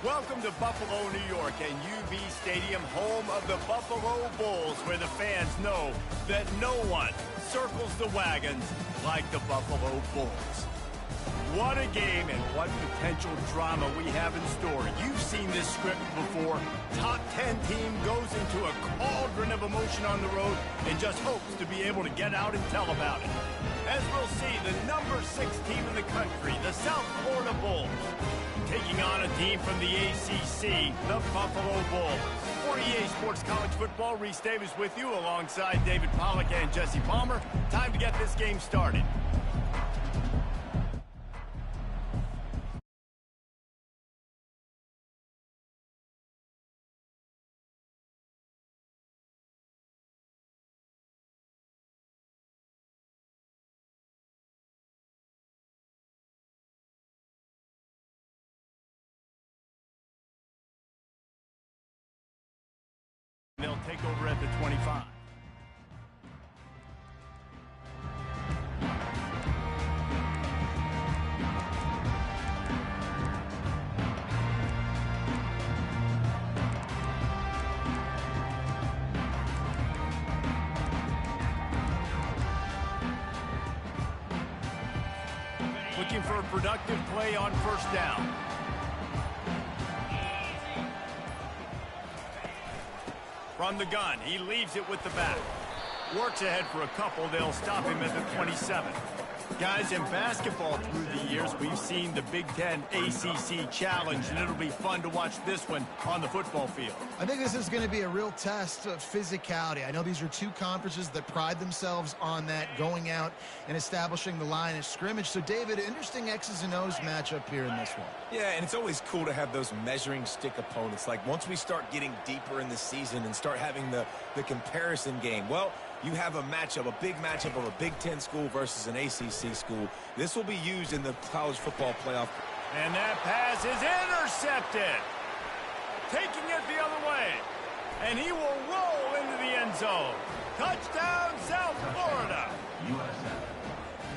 Welcome to Buffalo, New York, and UB Stadium, home of the Buffalo Bulls, where the fans know that no one circles the wagons like the Buffalo Bulls. What a game and what potential drama we have in store. You've seen this script before. Top 10 team goes into a cauldron of emotion on the road and just hopes to be able to get out and tell about it. As we'll see, the number 6 team in the country, the South Florida Bulls, taking on a team from the ACC, the Buffalo Bulls. For EA Sports College Football, Reese Davis with you alongside David Pollack and Jesse Palmer. Time to get this game started. They'll take over at the 25. Looking for a productive play on first down. From the gun, he leaves it with the back. Works ahead for a couple. They'll stop him at the 27. Guys, in basketball through the years, we've seen the Big Ten ACC Challenge, and it'll be fun to watch this one on the football field. I think this is going to be a real test of physicality. I know these are two conferences that pride themselves on that, going out and establishing the line of scrimmage. So, David, interesting X's and O's matchup here in this one. Yeah, and it's always cool to have those measuring stick opponents. Like, once we start getting deeper in the season and start having the comparison game, well, you have a matchup, a big matchup of a Big Ten school versus an ACC school. This will be used in the college football playoff. And that pass is intercepted. Taking it the other way. And he will roll into the end zone. Touchdown, South Florida.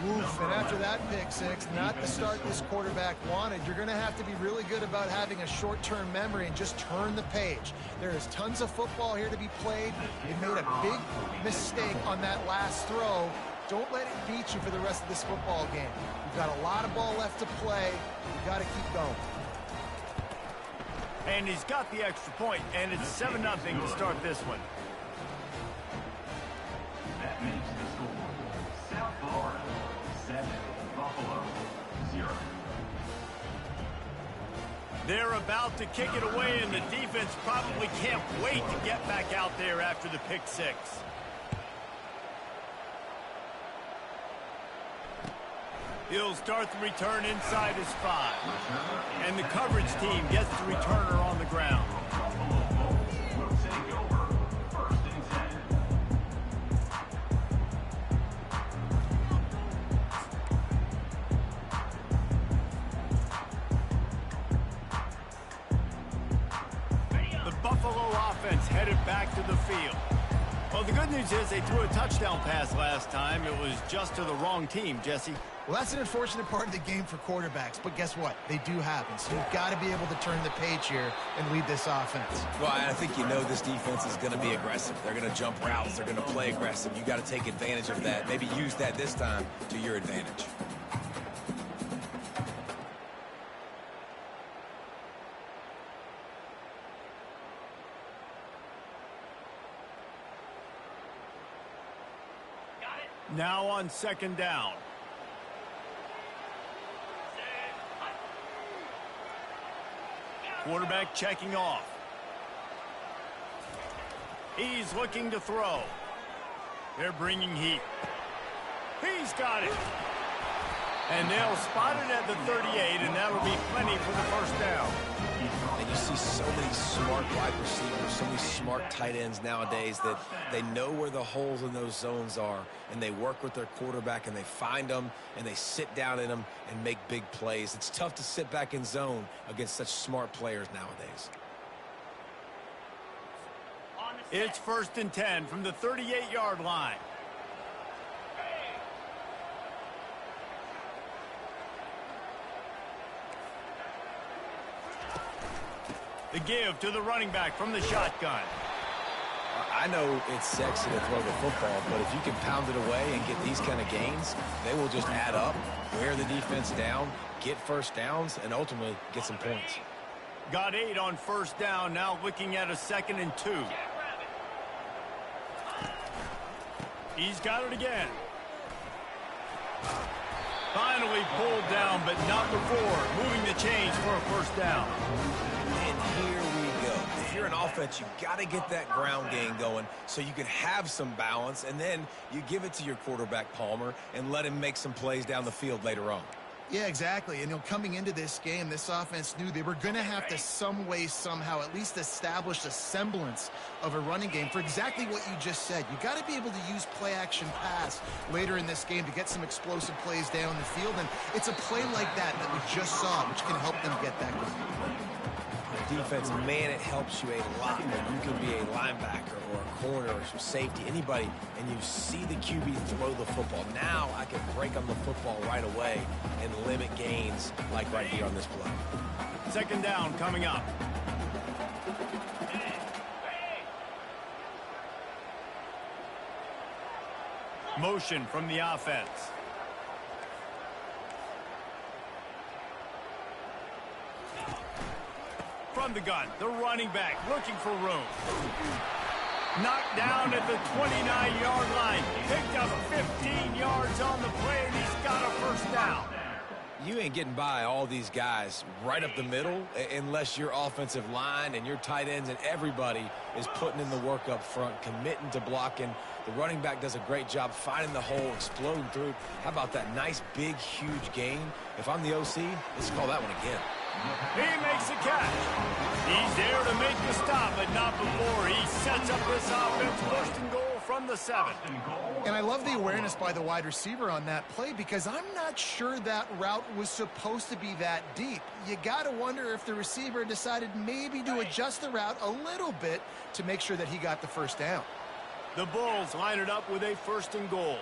Oof, and after that pick six, not the start this quarterback wanted. You're going to have to be really good about having a short-term memory and just turn the page. There is tons of football here to be played. You made a big mistake on that last throw. Don't let it beat you for the rest of this football game. You've got a lot of ball left to play. You've got to keep going. And he's got the extra point, and it's 7-0 to start this one. That makes the score South Florida 7, Buffalo 0. They're about to kick it away, and the defense probably can't wait to get back out there after the pick six. He'll start the return inside his 5. And the coverage team gets the returner on the ground. Will take over 1st and 10. The Buffalo offense headed back to the field. Well, the good news is they threw a touchdown pass last time. It was just to the wrong team, Jesse. Well, that's an unfortunate part of the game for quarterbacks, but guess what? They do happen. So you've got to be able to turn the page here and lead this offense. Well, I think you know this defense is going to be aggressive. They're going to jump routes. They're going to play aggressive. You got to take advantage of that. Maybe use that this time to your advantage. Now on 2nd down. Quarterback checking off. He's looking to throw. They're bringing heat. He's got it. And they'll spot it at the 38, and that'll be plenty for the first down. And you see so many smart wide receivers, so many smart tight ends nowadays that they know where the holes in those zones are, and they work with their quarterback, and they find them, and they sit down in them and make big plays. It's tough to sit back in zone against such smart players nowadays. It's 1st and 10 from the 38-yard line. The give to the running back from the shotgun. I know it's sexy to throw the football, but if you can pound it away and get these kind of gains, they will just add up, wear the defense down, get first downs, and ultimately get some points. Got 8 on first down, now looking at a 2nd and 2. He's got it again. Finally pulled down, but not before. Moving the chains for a first down. And here we go. If you're an offense, you got to get that ground game going so you can have some balance, and then you give it to your quarterback, Palmer, and let him make some plays down the field later on. Yeah, exactly. And coming into this game, this offense knew they were going to have to some way, somehow, at least establish a semblance of a running game for exactly what you just said. You got to be able to use play-action pass later in this game to get some explosive plays down the field. And it's a play like that we just saw, which can help them get that going. Defense, man, it helps you a lot when you can be a linebacker or a corner or some safety, anybody, and you see the QB throw the football. Now I can break on the football right away and limit gains like right here on this play. 2nd down coming up. Motion from the offense. From the gun, the running back looking for room. Knocked down at the 29-yard line. Picked up 15 yards on the play, and he's got a first down. You ain't getting by all these guys right up the middle unless your offensive line and your tight ends and everybody is putting in the work up front, committing to blocking. The running back does a great job finding the hole, exploding through. How about that nice, big, huge gain? If I'm the OC, let's call that one again. He makes the catch. He's there to make the stop, but not before he sets up this offense. 1st and goal from the 7. And I love the awareness by the wide receiver on that play because I'm not sure that route was supposed to be that deep. You got to wonder if the receiver decided maybe to adjust the route a little bit to make sure that he got the first down. The Bulls line it up with a 1st and goal.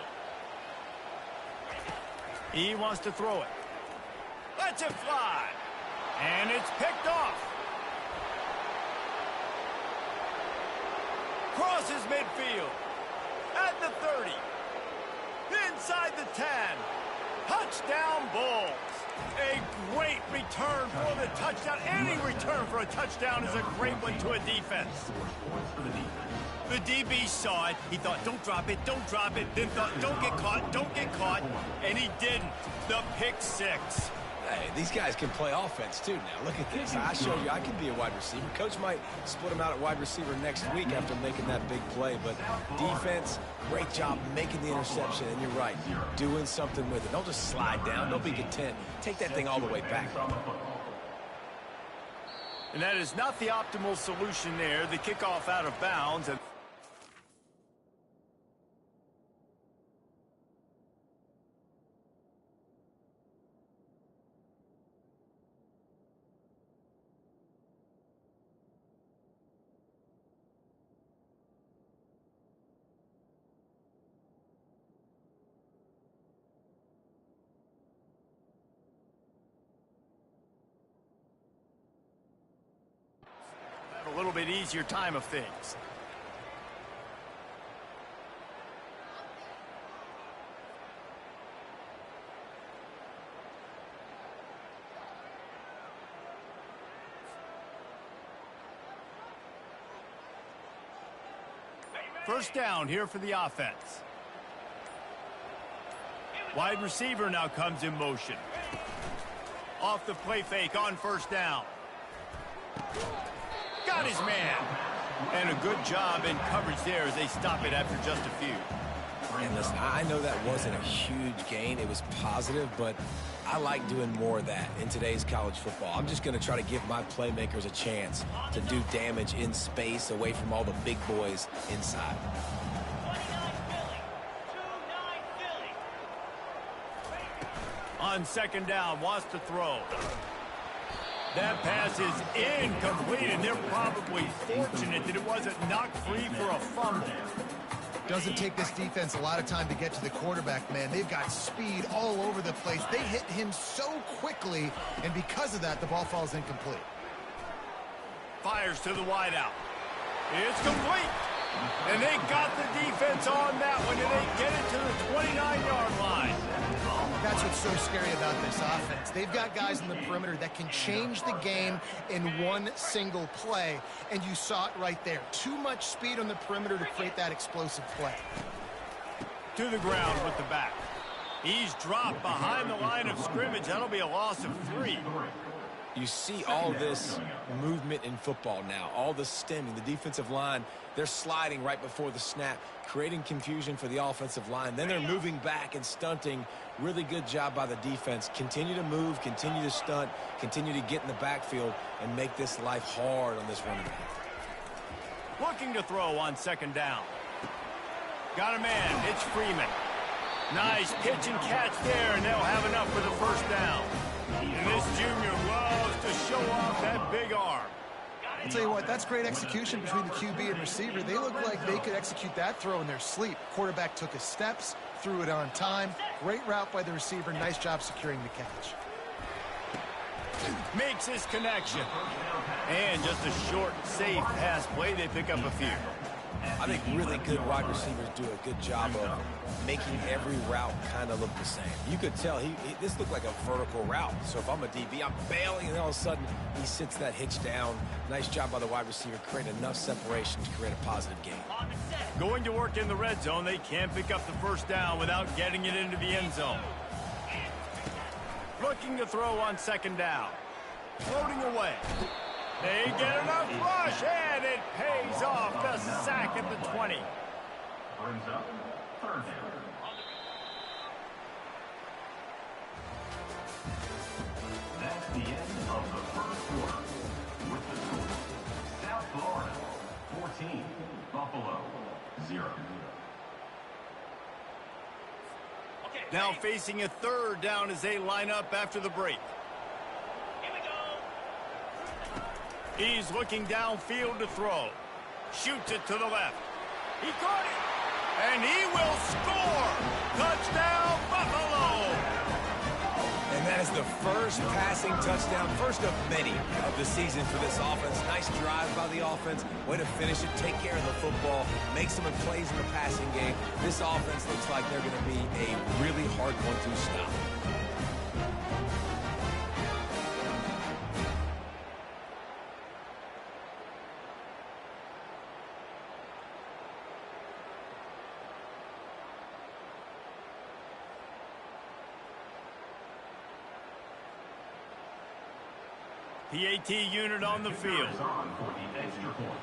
He wants to throw it. Lets it fly. And it's picked off. Crosses midfield. At the 30. Inside the 10. Touchdown Bulls. A great return for the touchdown. Any return for a touchdown is a great one to a defense. The DB saw it. He thought, don't drop it, don't drop it. Then thought, don't get caught, don't get caught. And he didn't. The pick 6. Hey, these guys can play offense, too, now. Look at this. I showed you I can be a wide receiver. Coach might split him out at wide receiver next week after making that big play. But defense, great job making the interception. And you're right, doing something with it. Don't just slide down. Don't be content. Take that thing all the way back. And that is not the optimal solution there. The kickoff out of bounds. And a little bit easier time of things. First down here for the offense. Wide receiver now comes in motion. Off the play fake on first down. Got his man. And a good job in coverage there as they stop it after just a few. And listen, I know that wasn't a huge gain. It was positive, but I like doing more of that in today's college football. I'm just going to try to give my playmakers a chance to do damage in space away from all the big boys inside. On second down, wants to throw. That pass is incomplete, and they're probably fortunate that it wasn't knocked free for a fumble. Doesn't take this defense a lot of time to get to the quarterback, man. They've got speed all over the place. They hit him so quickly, and because of that, the ball falls incomplete. Fires to the wideout. It's complete. And they got the defense on that one, and they get it to the 29-yard line. That's what's so scary about this offense. They've got guys in the perimeter that can change the game in one single play, and you saw it right there. Too much speed on the perimeter to create that explosive play. To the ground with the back. He's dropped behind the line of scrimmage. That'll be a loss of 3. You see all this movement in football now, all the stemming, the defensive line, they're sliding right before the snap, creating confusion for the offensive line. Then they're moving back and stunting. Really good job by the defense. Continue to move, continue to stunt, continue to get in the backfield and make this life hard on this running back. Looking to throw on second down. Got a man. It's Freeman. Nice pitch and catch there, and they'll have enough for the first down. And this junior loves to show off that big arm. I'll tell you what, that's great execution between the QB and receiver. They look like they could execute that throw in their sleep. Quarterback took his steps, threw it on time. Great route by the receiver. Nice job securing the catch. Makes his connection. And just a short, safe pass play. They pick up a few. I think really good wide receivers do a good job of making every route kind of look the same. You could tell this looked like a vertical route. So if I'm a DB, I'm bailing, and all of a sudden he sits that hitch down. Nice job by the wide receiver, creating enough separation to create a positive gain. Going to work in the red zone. They can't pick up the first down without getting it into the end zone. Looking to throw on second down. Floating away. They get enough rush, and it pays off. The sack at the 20. Brings up third down. That's the end of the first quarter. With the score, South Florida 14, Buffalo 0. Now facing a third down as they line up after the break. He's looking downfield to throw. Shoots it to the left. He caught it. And he will score. Touchdown, Buffalo. And that is the first passing touchdown, first of many of the season for this offense. Nice drive by the offense. Way to finish it, take care of the football, make some plays in the passing game. This offense looks like they're going to be a really hard one to stop. PAT unit on the field. On for the extra point.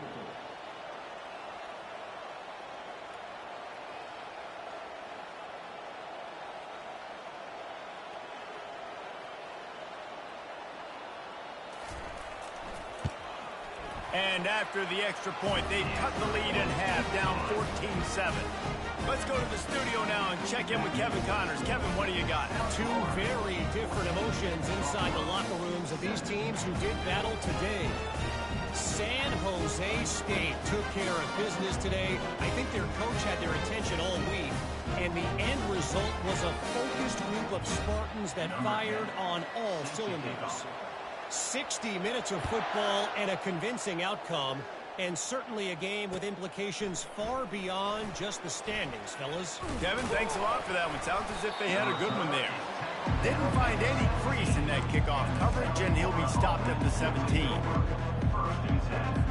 And after the extra point, they cut the lead in half, down 14-7. Let's go to the studio now and check in with Kevin Connors. Kevin, what do you got? Two very different emotions inside the locker rooms of these teams who did battle today. San Jose State took care of business today. I think their coach had their attention all week. And the end result was a focused group of Spartans that fired on all cylinders. 60 minutes of football and a convincing outcome. And certainly a game with implications far beyond just the standings, fellas. Kevin, thanks a lot for that one. Sounds as if they had a good one there. Didn't find any crease in that kickoff coverage, and he'll be stopped at the 17. First and 10.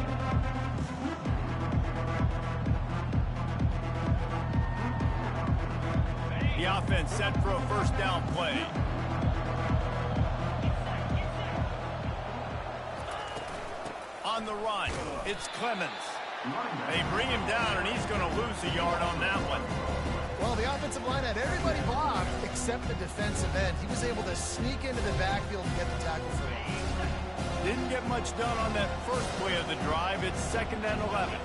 The offense set for a first down play. On the run, it's Clemens. They bring him down, and he's going to lose a yard on that one. Well, the offensive line had everybody blocked except the defensive end. He was able to sneak into the backfield and get the tackle for him. Didn't get much done on that first play of the drive. It's 2nd and 11.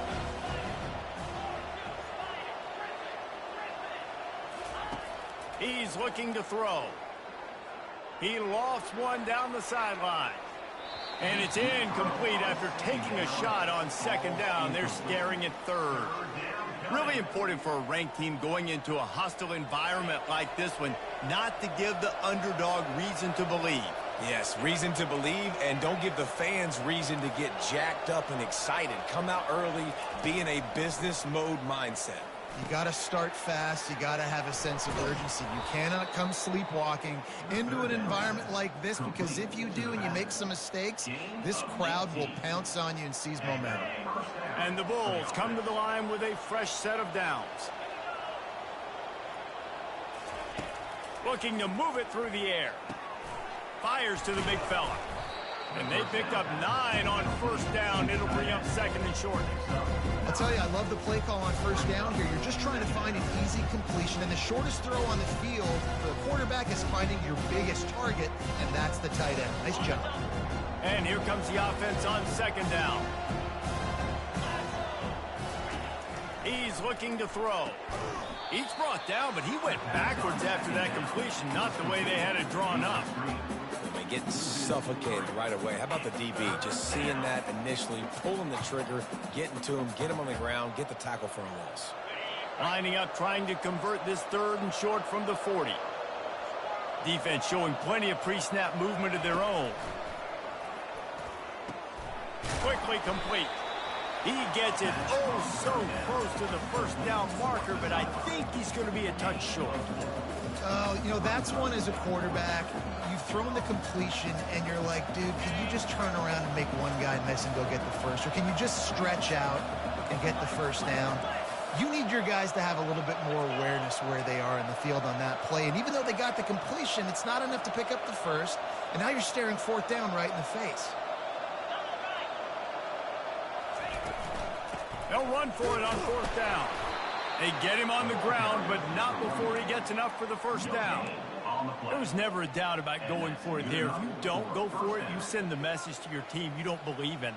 He's looking to throw. He lofts one down the sideline. And it's incomplete after taking a shot on 2nd down. They're staring at 3rd. Really important for a ranked team going into a hostile environment like this one not to give the underdog reason to believe. Yes, reason to believe, and don't give the fans reason to get jacked up and excited. Come out early, be in a business mode mindset. You got to start fast. You got to have a sense of urgency. You cannot come sleepwalking into an environment like this, because if you do and you make some mistakes, this crowd will pounce on you and seize momentum. And the Bulls come to the line with a fresh set of downs. Looking to move it through the air. Fires to the big fella. And they picked up 9 on first down. It'll bring up second and short. I'll tell you, I love the play call on first down here. You're just trying to find an easy completion, and the shortest throw on the field for a quarterback is finding your biggest target, and that's the tight end. Nice job. And here comes the offense on second down. He's looking to throw. He's brought down, but he went backwards after that completion, not the way they had it drawn up. Getting suffocated right away. How about the DB? Just seeing that initially, pulling the trigger, getting to him, get him on the ground, get the tackle for a loss. Lining up, trying to convert this third and short from the 40. Defense showing plenty of pre-snap movement of their own. Quickly complete. He gets it oh so close to the first down marker, but I think he's going to be a touch short. You know, that's one as a quarterback. You've thrown the completion, and you're like, dude, can you just turn around and make one guy miss and go get the first? Or can you just stretch out and get the first down? You need your guys to have a little bit more awareness where they are in the field on that play. And even though they got the completion, it's not enough to pick up the first. And now you're staring fourth down right in the face. They'll run for it on fourth down. They get him on the ground, but not before he gets enough for the first down. There was never a doubt about going for it there. If you don't go for it, you send the message to your team you don't believe in them.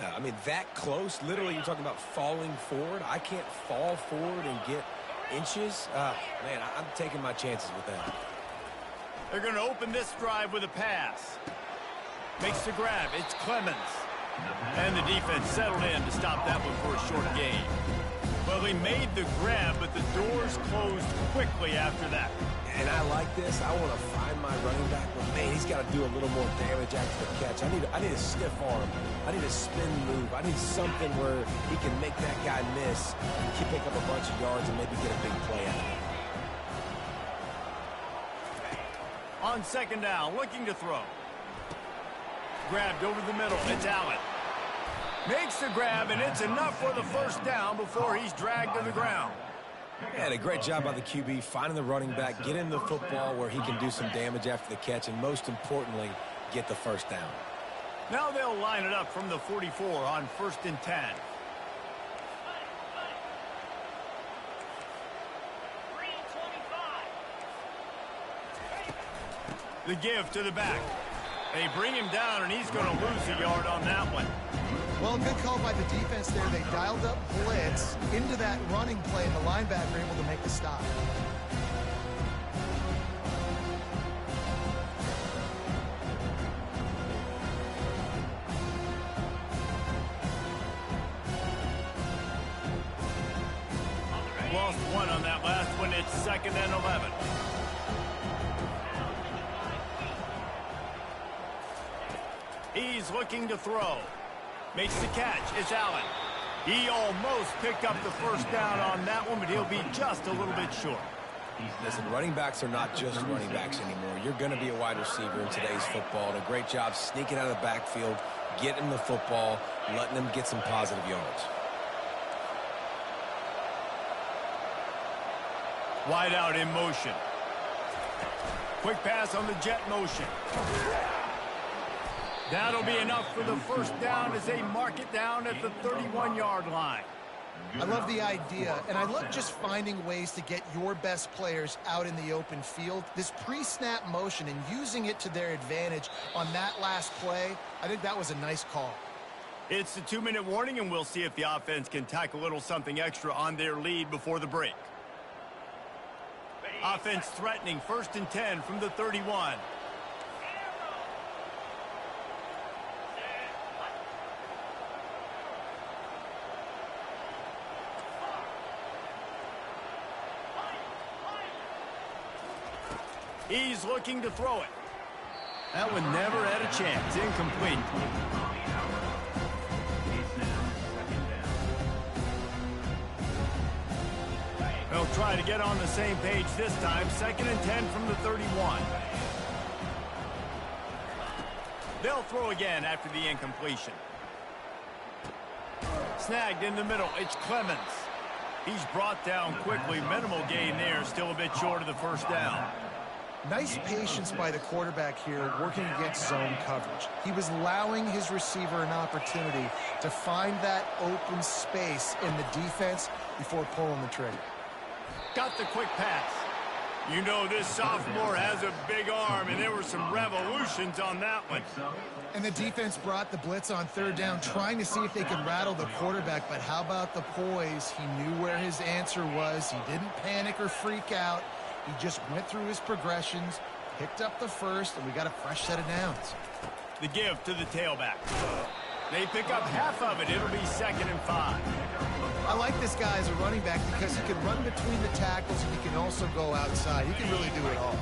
Yeah, I mean, that close, literally you're talking about falling forward. I can't fall forward and get inches. Man, I'm taking my chances with that. They're going to open this drive with a pass. Makes the grab. It's Clemens. And the defense settled in to stop that one for a short gain. Well, he made the grab, but the doors closed quickly after that. And I like this. I want to find my running back, but man, he's got to do a little more damage after the catch. I need a stiff arm. I need a spin move. I need something where he can make that guy miss, pick up a bunch of yards, and maybe get a big play out of it. On second down, looking to throw. Grabbed over the middle. It's Allen. Makes the grab, and it's enough for the first down before he's dragged to the ground. And a great job by the QB finding the running back, getting the football where he can do some damage after the catch, and most importantly, get the first down. Now they'll line it up from the 44 on first and 10. The give to the back. They bring him down, and he's going to lose a yard on that one. Well, good call by the defense there. They dialed up blitz into that running play, and the linebacker able to make the stop. Lost one on that last one. It's second and 11. He's looking to throw. Makes the catch. It's Allen. He almost picked up the first down on that one, but he'll be just a little bit short. Listen, running backs are not just running backs anymore. You're going to be a wide receiver in today's football. And a great job sneaking out of the backfield, getting the football, letting them get some positive yards. Wide out in motion. Quick pass on the jet motion. That'll be enough for the first down as they mark it down at the 31-yard line. I love the idea, and I love just finding ways to get your best players out in the open field. This pre-snap motion and using it to their advantage on that last play, I think that was a nice call. It's the 2-minute warning, and we'll see if the offense can tack a little something extra on their lead before the break. Offense threatening, first and 10 from the 31. He's looking to throw it. That one never had a chance. Incomplete. They'll try to get on the same page this time. 2nd and 10 from the 31. They'll throw again after the incompletion. Snagged in the middle. It's Clemens. He's brought down quickly. Minimal gain there. Still a bit short of the first down. Nice patience by the quarterback here working against zone coverage. He was allowing his receiver an opportunity to find that open space in the defense before pulling the trigger. Got the quick pass. You know this sophomore has a big arm, and there were some revolutions on that one. And the defense brought the blitz on 3rd down, trying to see if they could rattle the quarterback. But how about the poise? He knew where his answer was. He didn't panic or freak out. He just went through his progressions, picked up the first, and we got a fresh set of downs. The give to the tailback. They pick up half of it. It'll be 2nd and 5. I like this guy as a running back because he can run between the tackles and he can also go outside. He can really do it all.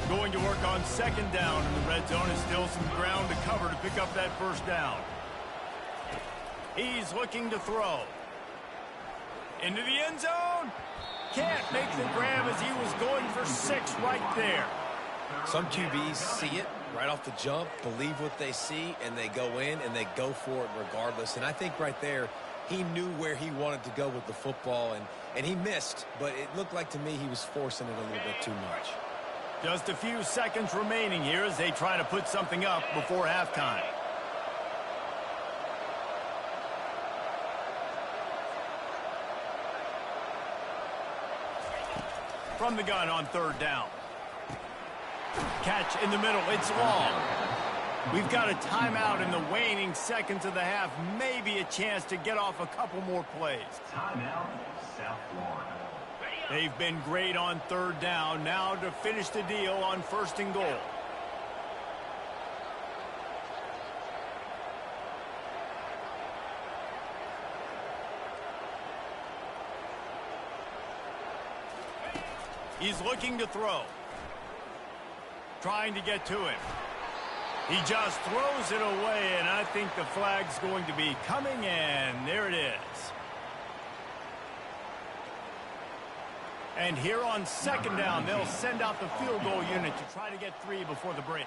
Going to work on 2nd down in the red zone is still some ground to cover to pick up that first down. He's looking to throw. Into the end zone. Can't make the grab as he was going for 6 right there. Some QBs see it right off the jump, believe what they see, and they go in and they go for it regardless. And I think right there, he knew where he wanted to go with the football, and he missed, but it looked like to me he was forcing it a little bit too much. Just a few seconds remaining here as they try to put something up before halftime. From the gun on 3rd down. Catch in the middle. It's long. We've got a timeout in the waning seconds of the half. Maybe a chance to get off a couple more plays. Timeout, South Florida. They've been great on 3rd down. Now to finish the deal on 1st and goal. He's looking to throw. Trying to get to him. He just throws it away, and I think the flag's going to be coming in. There it is. And here on 2nd down, they'll send out the field goal unit to try to get 3 before the break.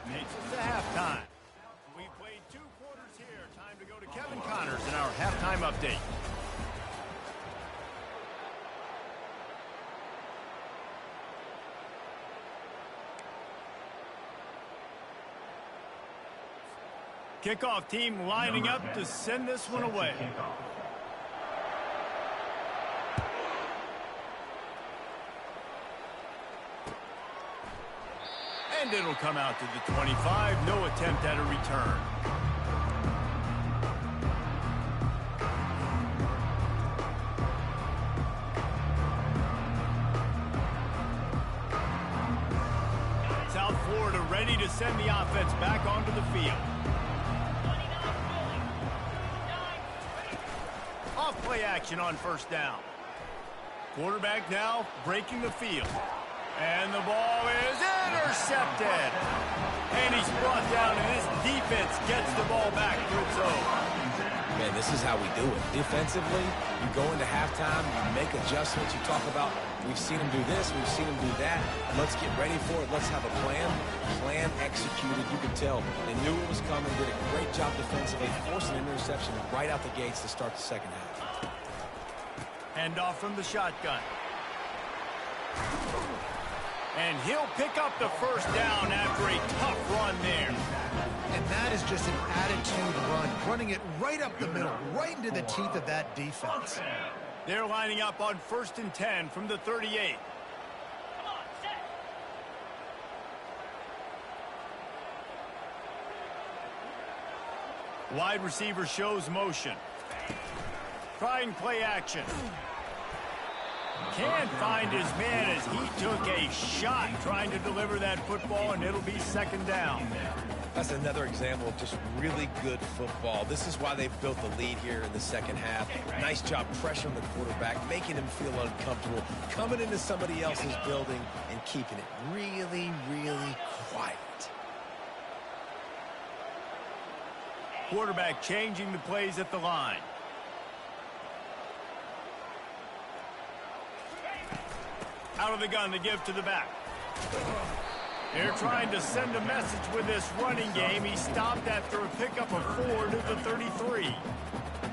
Takes us to halftime. We played 2 quarters here. Time to go to Kevin Connors in our halftime update. Kickoff team lining up to send this one away. And it'll come out to the 25. No attempt at a return. South Florida ready to send the offense back onto the field. Off play action on 1st down. Quarterback now breaking the field. And the ball is intercepted. And he's brought down, and this defense gets the ball back to its own. Man, this is how we do it. Defensively, you go into halftime, you make adjustments, you talk about, we've seen them do this, we've seen them do that. Let's get ready for it. Let's have a plan. Plan executed. You can tell they knew it was coming, did a great job defensively, forcing an interception right out the gates to start the 2nd half. Handoff from the shotgun. And he'll pick up the 1st down after a tough run there. And that is just an attitude run, running it right up the middle, right into the teeth of that defense. They're lining up on 1st and 10 from the 38. Wide receiver shows motion. Try and play action. Can't find his man as he took a shot trying to deliver that football, and it'll be second down. That's another example of just really good football. This is why they've built the lead here in the second half. Nice job pressuring the quarterback, making him feel uncomfortable, coming into somebody else's building and keeping it really, really quiet. Quarterback changing the plays at the line. Out of the gun to give to the back. They're trying to send a message with this running game. He stopped after a pickup of 4 to the 33.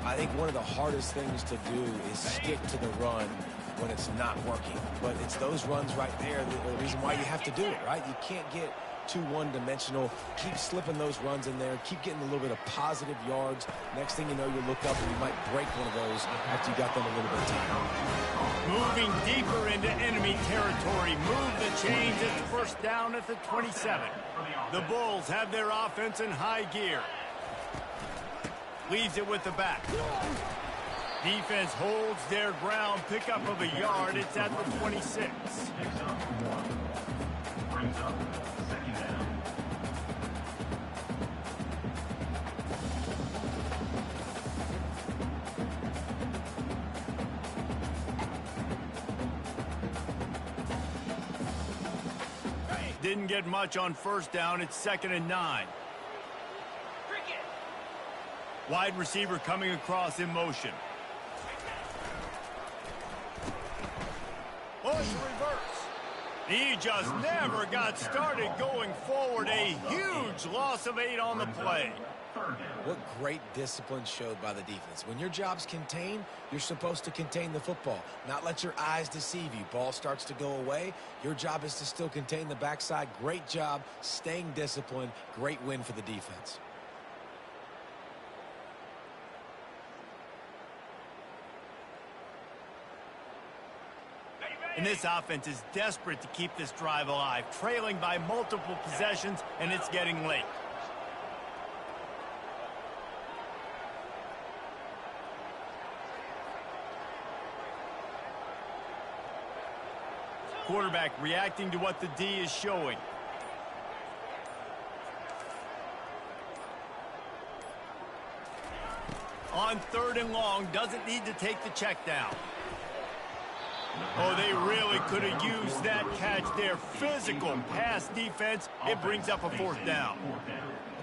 I think one of the hardest things to do is stick to the run when it's not working. But it's those runs right there that are the reason why you have to do it, right? You can't get too one-dimensional. Keep slipping those runs in there. Keep getting a little bit of positive yards. Next thing you know, you look up and you might break one of those after you got them a little bit of time. Moving deeper into enemy territory. Move the chains. It's first down at the 27. The Bulls have their offense in high gear. Leaves it with the back. Defense holds their ground. Pickup of a yard. It's at the 26. Brings up second down. Didn't get much on first down. It's 2nd and 9. Wide receiver coming across in motion. Push reverse. He just never got started going forward. A huge loss of 8 on the play. What great discipline showed by the defense. When your job's contained, you're supposed to contain the football, not let your eyes deceive you. Ball starts to go away. Your job is to still contain the backside. Great job staying disciplined. Great win for the defense. And this offense is desperate to keep this drive alive, trailing by multiple possessions, and it's getting late. Quarterback reacting to what the D is showing. On 3rd and long, doesn't need to take the check down. Oh, they really could have used that catch there. Physical pass defense. It brings up a 4th down.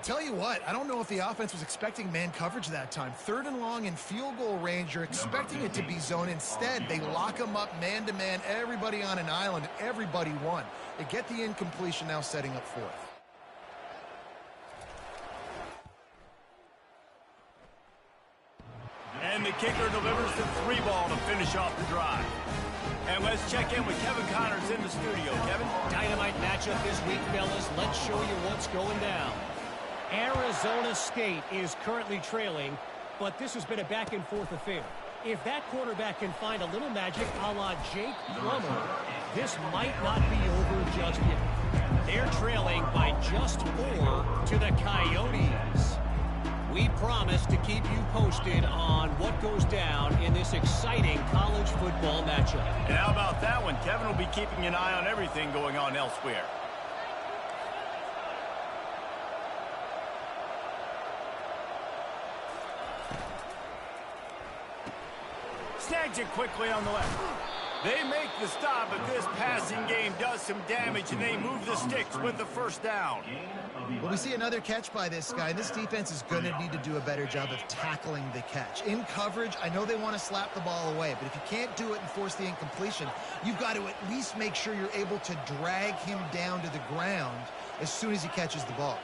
Tell you what, I don't know if the offense was expecting man coverage that time. 3rd and long in field goal range, you're expecting it to be zone. Instead, they lock them up man-to-man, everybody on an island, everybody won. They get the incompletion, now setting up 4th. And the kicker delivers the 3 ball to finish off the drive. And let's check in with Kevin Connors in the studio. Kevin? Dynamite matchup this week, fellas. Let's show you what's going down. Arizona State is currently trailing, but this has been a back-and-forth affair. If that quarterback can find a little magic a la Jake Plummer, this might not be over just yet. They're trailing by just 4 to the Coyotes. We promise to keep you posted on what goes down in this exciting college football matchup. And how about that one? Kevin will be keeping an eye on everything going on elsewhere. Snags it quickly on the left. They make the stop, but this passing game does some damage, and they move the sticks with the first down. Well, we see another catch by this guy. This defense is going to need to do a better job of tackling the catch. In coverage, I know they want to slap the ball away, but if you can't do it and force the incompletion, you've got to at least make sure you're able to drag him down to the ground as soon as he catches the ball.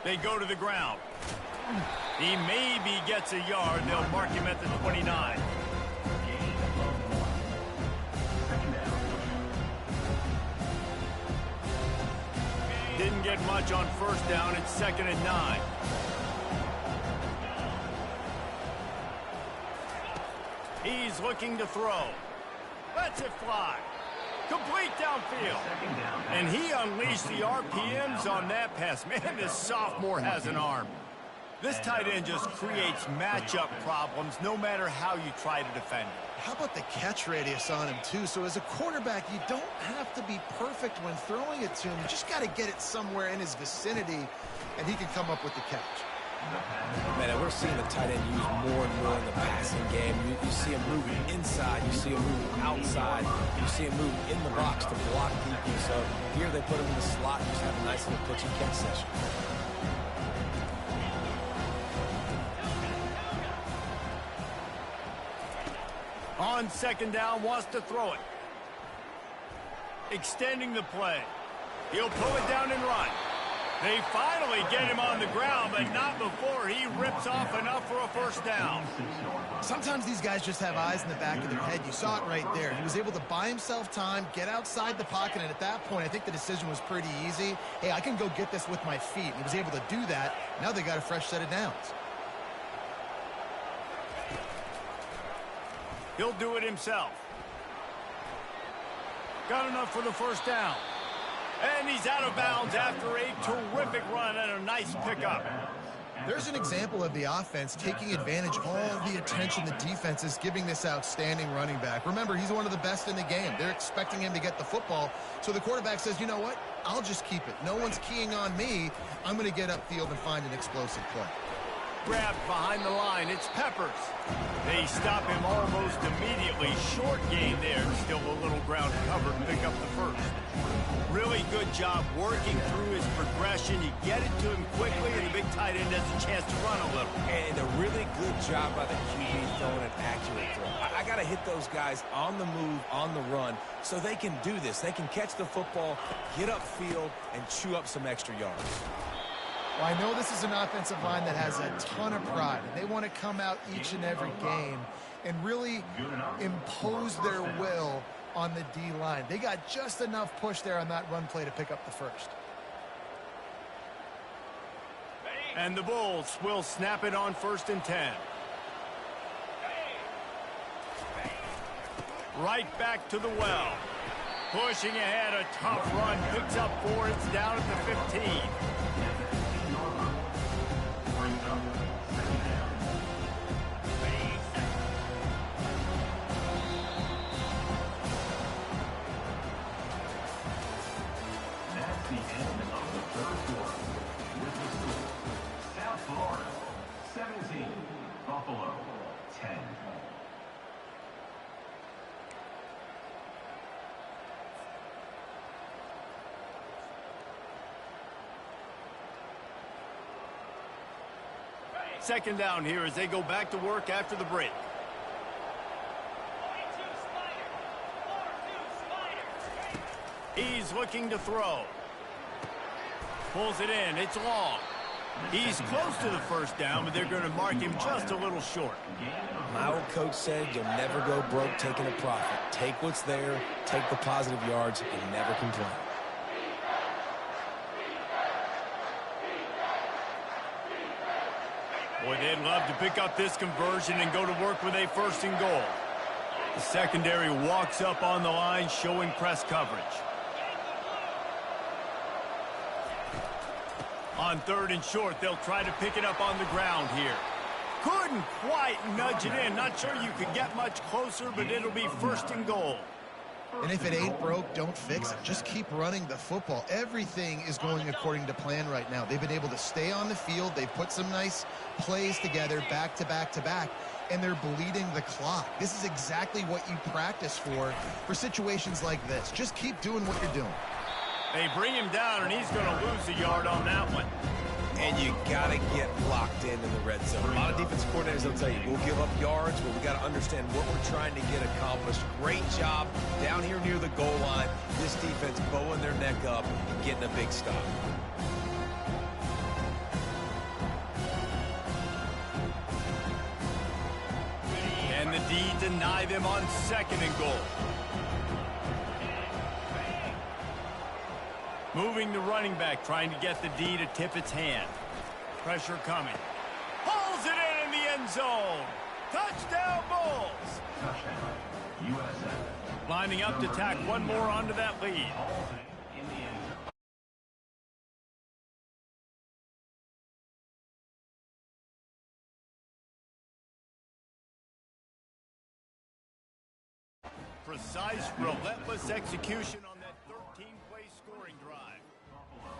They go to the ground. He maybe gets a yard. They'll mark him at the 29. Didn't get much on first down. It's 2nd and 9. He's looking to throw. Lets it fly. Complete downfield. And he unleashed the RPMs on that pass. Man, this sophomore has an arm. This tight end just creates matchup problems no matter how you try to defend it. How about the catch radius on him, too? So as a quarterback, you don't have to be perfect when throwing it to him. You just got to get it somewhere in his vicinity, and he can come up with the catch. Man, we're seeing the tight end used more and more in the passing game. You see him moving inside. You see him moving outside. You see him moving in the box to block people. So here they put him in the slot and just have a nice little pitch and catch session. On second down, wants to throw it. Extending the play. He'll pull it down and run. They finally get him on the ground, but not before he rips off enough for a first down. Sometimes these guys just have eyes in the back of their head. You saw it right there. He was able to buy himself time, get outside the pocket, and at that point, I think the decision was pretty easy. Hey, I can go get this with my feet. And he was able to do that. Now they got a fresh set of downs. He'll do it himself. Got enough for the first down. And he's out of bounds after a terrific run and a nice pickup. There's an example of the offense taking advantage of all the attention the defense is giving this outstanding running back. Remember, he's one of the best in the game. They're expecting him to get the football. So the quarterback says, you know what? I'll just keep it. No one's keying on me. I'm going to get upfield and find an explosive play. Grabbed behind the line. It's Peppers. They stop him almost immediately. Short gain there. Still a little ground covered. Pick up the first. Really good job working through his progression. You get it to him quickly, and the big tight end has a chance to run a little. And a really good job by the QB throwing an accurate throw. I got to hit those guys on the move, on the run, so they can do this. They can catch the football, get upfield, and chew up some extra yards. Well, I know this is an offensive line that has a ton of pride, and they want to come out each and every game and really impose their will on the D-line. They got just enough push there on that run play to pick up the first. And the Bulls will snap it on 1st and 10. Right back to the well. Pushing ahead, a tough run. Picks up 4. It's down at the 15. That's the end of the third quarter. With the score, South Florida 17, Buffalo 10. Second down here as they go back to work after the break. He's looking to throw. Pulls it in. It's long. He's close to the first down, but they're going to mark him just a little short. My old coach said you'll never go broke taking a profit. Take what's there, take the positive yards, and never complain. Boy, they'd love to pick up this conversion and go to work with a 1st and goal. The secondary walks up on the line, showing press coverage. On 3rd and short, they'll try to pick it up on the ground here. Couldn't quite nudge it in. Not sure you could get much closer, but it'll be 1st and goal. And if it ain't broke, don't fix it. Just keep running the football. Everything is going according to plan right now. They've been able to stay on the field. They've put some nice plays together back to back to back, and they're bleeding the clock. This is exactly what you practice for situations like this. Just keep doing what you're doing. They bring him down, and he's going to lose a yard on that one. And you got to get locked in the red zone. A lot of defense coordinators will tell you, we'll give up yards, but we got to understand what we're trying to get accomplished. Great job down here near the goal line. This defense bowing their neck up and getting a big stop. And the D deny them on 2nd and goal. Moving the running back, trying to get the D to tip its hand. Pressure coming. Pulls it in the end zone. Touchdown, Bulls. Touchdown, USA. Lining up to tack one more onto that lead. Precise, relentless execution on that 13-play scoring drive.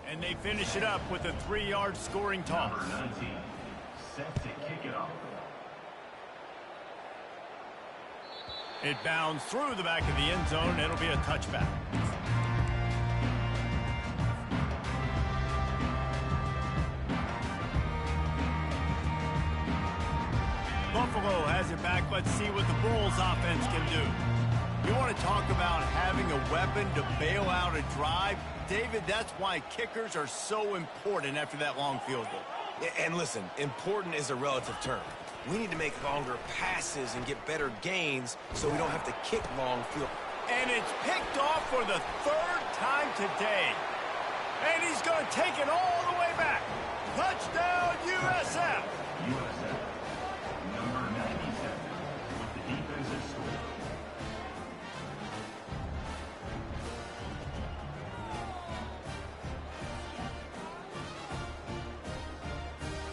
And they finish it up with a 3-yard scoring toss. Number 19, set to kick it off. It bounds through the back of the end zone. It'll be a touchback. Buffalo has it back. Let's see what the Bulls offense can do. You want to talk about having a weapon to bail out a drive? David, that's why kickers are so important after that long field goal. And listen, important is a relative term. We need to make longer passes and get better gains so we don't have to kick long field. And it's picked off for the 3rd time today. And he's going to take it all the way back. Touchdown, USF. USF, number 97, with the defensive score.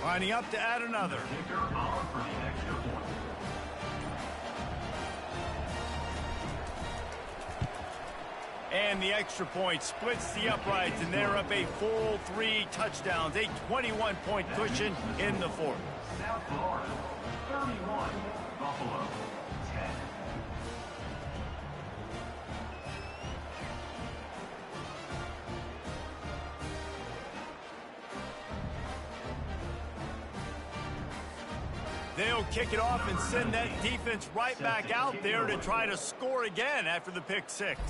Lining up to add another. Kicker on for the extra point. And the extra point splits the uprights, and they're up a full 3 touchdowns, a 21-point cushion in the 4th. South Florida, 31, Buffalo, 10. They'll kick it off and send that defense right back out there to try to score again after the pick 6.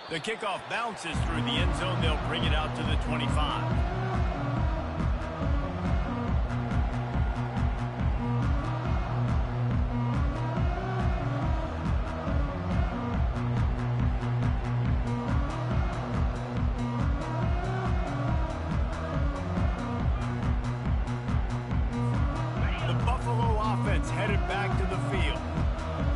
The kickoff bounces through the end zone. They'll bring it out to the 25. Headed back to the field.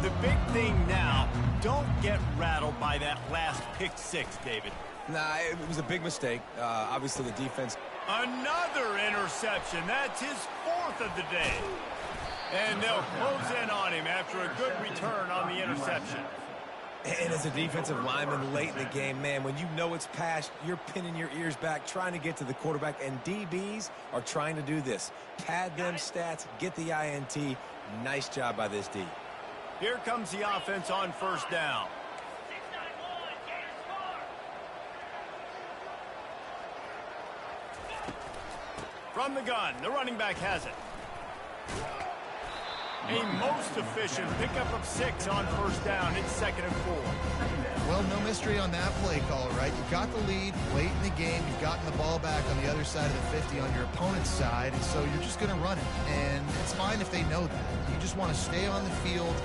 The big thing now, don't get rattled by that last pick 6, David. Nah, it was a big mistake. Obviously, the defense. Another interception. That's his 4th of the day. And they'll close in on him after a good return on the interception. And as a defensive lineman late in the game, man, when you know it's passed, you're pinning your ears back, trying to get to the quarterback, and DBs are trying to do this. Pad them stats, get the INT. Nice job by this D. Here comes the offense on 1st down. From the gun, the running back has it. A most efficient pickup of 6 on 1st down. It's 2nd and 4. Well, no mystery on that play call, right? You got the lead late in the game. You've gotten the ball back on the other side of the 50 on your opponent's side, and so you're just going to run it. And it's fine if they know that. You just want to stay on the field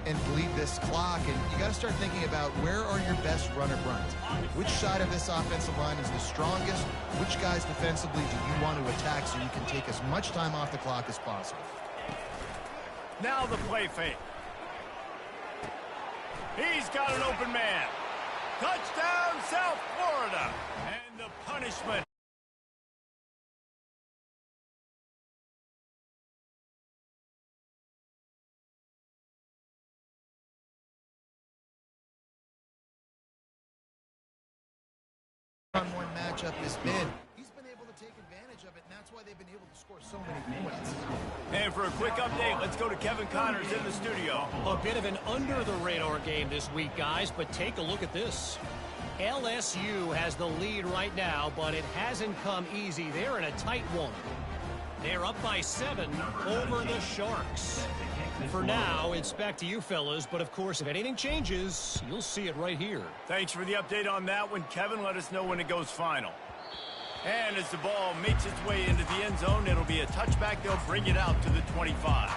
and bleed this clock, and you got to start thinking about where are your best runner runs. Which side of this offensive line is the strongest? Which guys defensively do you want to attack so you can take as much time off the clock as possible? Now the play fake. He's got an open man. Touchdown, South Florida. And the punishment. On-one matchup has been. He's been able to take advantage of it, and that's why they've been able to score so many points. And for a quick update, let's go to Kevin Connors in the studio. A bit of an under-the-radar game this week, guys, but take a look at this. LSU has the lead right now, but it hasn't come easy. They're in a tight one. They're up by 7 over the Sharks. For now, it's back to you fellas, but of course, if anything changes, you'll see it right here. Thanks for the update on that one, Kevin. Let us know when it goes final. And as the ball makes its way into the end zone, it'll be a touchback. They'll bring it out to the 25.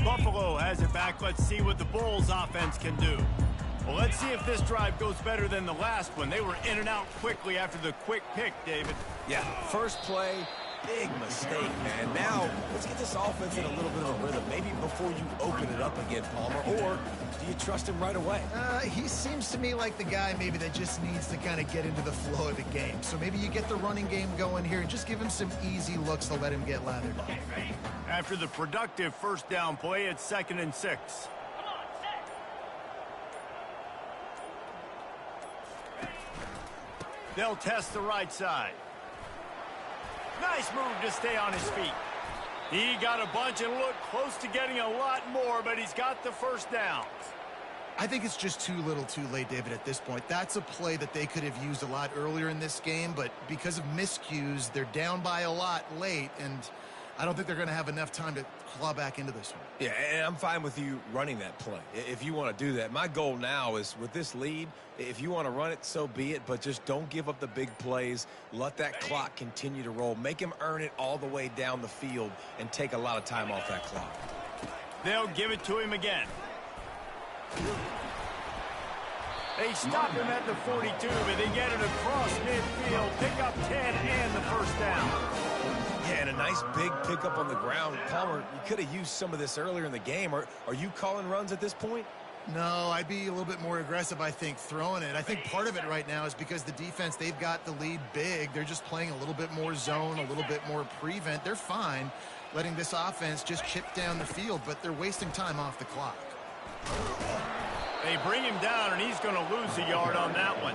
Buffalo has it back. Let's see what the Bulls offense can do. Well, let's see if this drive goes better than the last one. They were in and out quickly after the quick pick, David. Yeah, first play, big mistake, man. Now, let's get this offense in a little bit of a rhythm. Maybe before you open it up again, Palmer, or do you trust him right away? He seems to me like the guy maybe that just needs to kind of get into the flow of the game. So maybe you get the running game going here and just give him some easy looks to let him get lathered up. After the productive first down play, it's 2nd and 6. They'll test the right side. Nice move to stay on his feet. He got a bunch and looked close to getting a lot more, but he's got the first down. I think it's just too little too late, David, at this point. That's a play that they could have used a lot earlier in this game, but because of miscues, they're down by a lot late, and I don't think they're going to have enough time to claw back into this one. Yeah, and I'm fine with you running that play if you want to do that. My goal now is with this lead, if you want to run it, so be it, but just don't give up the big plays. Let that clock continue to roll. Make him earn it all the way down the field and take a lot of time off that clock. They'll give it to him again. They stop him at the 42, but they get it across midfield, pick up 10 and the first down. Yeah, and a nice big pickup on the ground. Palmer, you could have used some of this earlier in the game. Are you calling runs at this point? No, I'd be a little bit more aggressive, I think, throwing it. I think part of it right now is because the defense, they've got the lead big. They're just playing a little bit more zone, a little bit more prevent. They're fine letting this offense just chip down the field, but they're wasting time off the clock. They bring him down, and he's going to lose a yard on that one.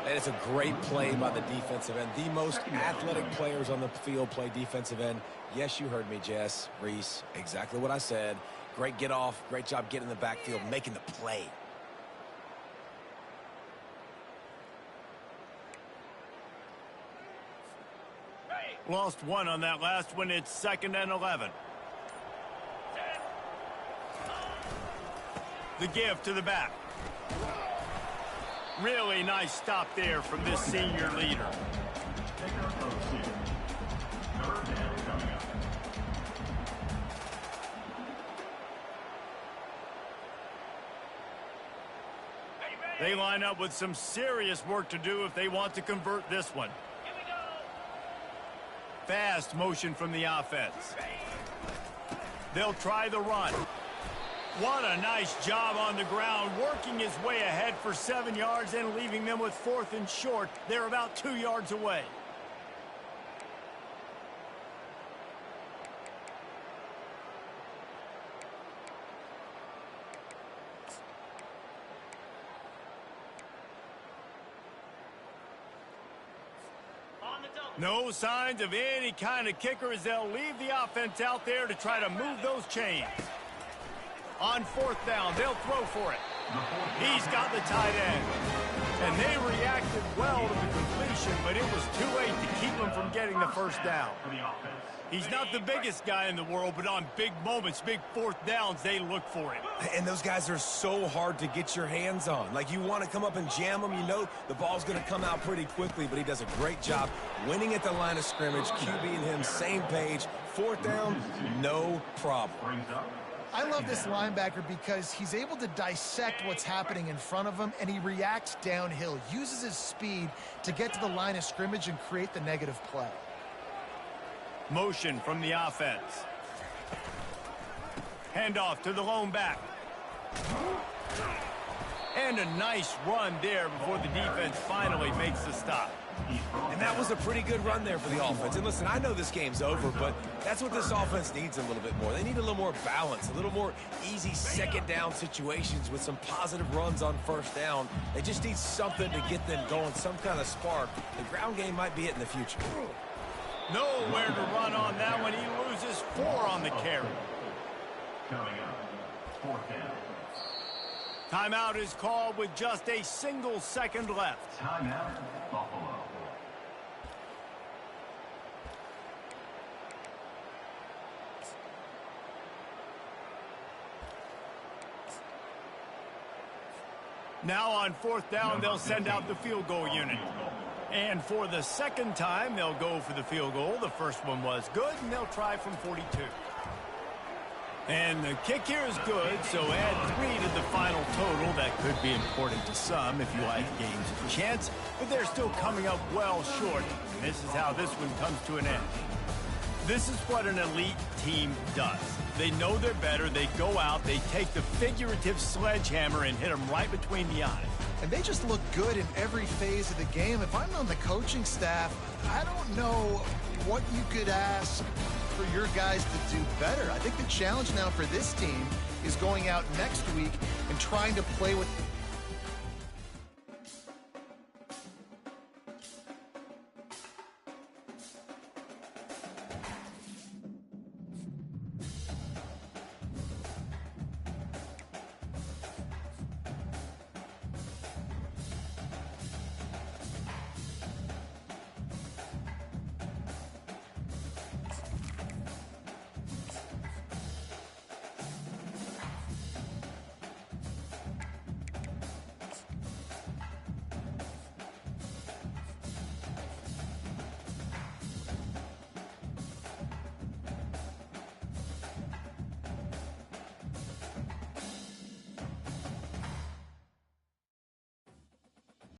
And it's a great play by the defensive end. The most athletic players on the field play defensive end. Yes, you heard me, Jess, Reese. Exactly what I said. Great get off. Great job getting in the backfield, making the play. Lost one on that last one. It's 2nd and 11. The give to the back. Really nice stop there from this senior leader. They line up with some serious work to do if they want to convert this one. Fast motion from the offense. They'll try the run. What a nice job on the ground, working his way ahead for 7 yards and leaving them with 4th and short. They're about 2 yards away. No signs of any kind of kicker as they'll leave the offense out there to try to move those chains. On 4th down, they'll throw for it. He's got the tight end. And they reacted well to the completion, but it was too late to keep him from getting the first down. He's not the biggest guy in the world, but on big moments, big 4th downs, they look for him. And those guys are so hard to get your hands on. Like, you want to come up and jam them. You know the ball's going to come out pretty quickly, but he does a great job winning at the line of scrimmage. QB and him, same page. 4th down, no problem. I love this linebacker because he's able to dissect what's happening in front of him, and he reacts downhill, uses his speed to get to the line of scrimmage and create the negative play. Motion from the offense. Handoff to the lone back. And a nice run there before the defense finally makes the stop. And that was a pretty good run there for the offense. And listen, I know this game's over, but that's what this offense needs a little bit more. They need a little more balance, a little more easy 2nd down situations with some positive runs on 1st down. They just need something to get them going, some kind of spark. The ground game might be it in the future. Nowhere to run on that one. He loses 4 on the carry. Coming up, 4th down. Timeout is called with just a single second left. Timeout, Buffalo. Now on 4th down, they'll send out the field goal unit. And for the 2nd time, they'll go for the field goal. The first one was good, and they'll try from 42. And the kick here is good, so add 3 to the final total. That Could be important to some if you like games of chance, but they're still coming up well short, and this is how this one comes to an end. This is what an elite team does. They know they're better, they go out, they take the figurative sledgehammer and hit them right between the eyes. And they just look good in every phase of the game. If I'm on the coaching staff, I don't know what you could ask for your guys to do better. I think the challenge now for this team is going out next week and trying to play with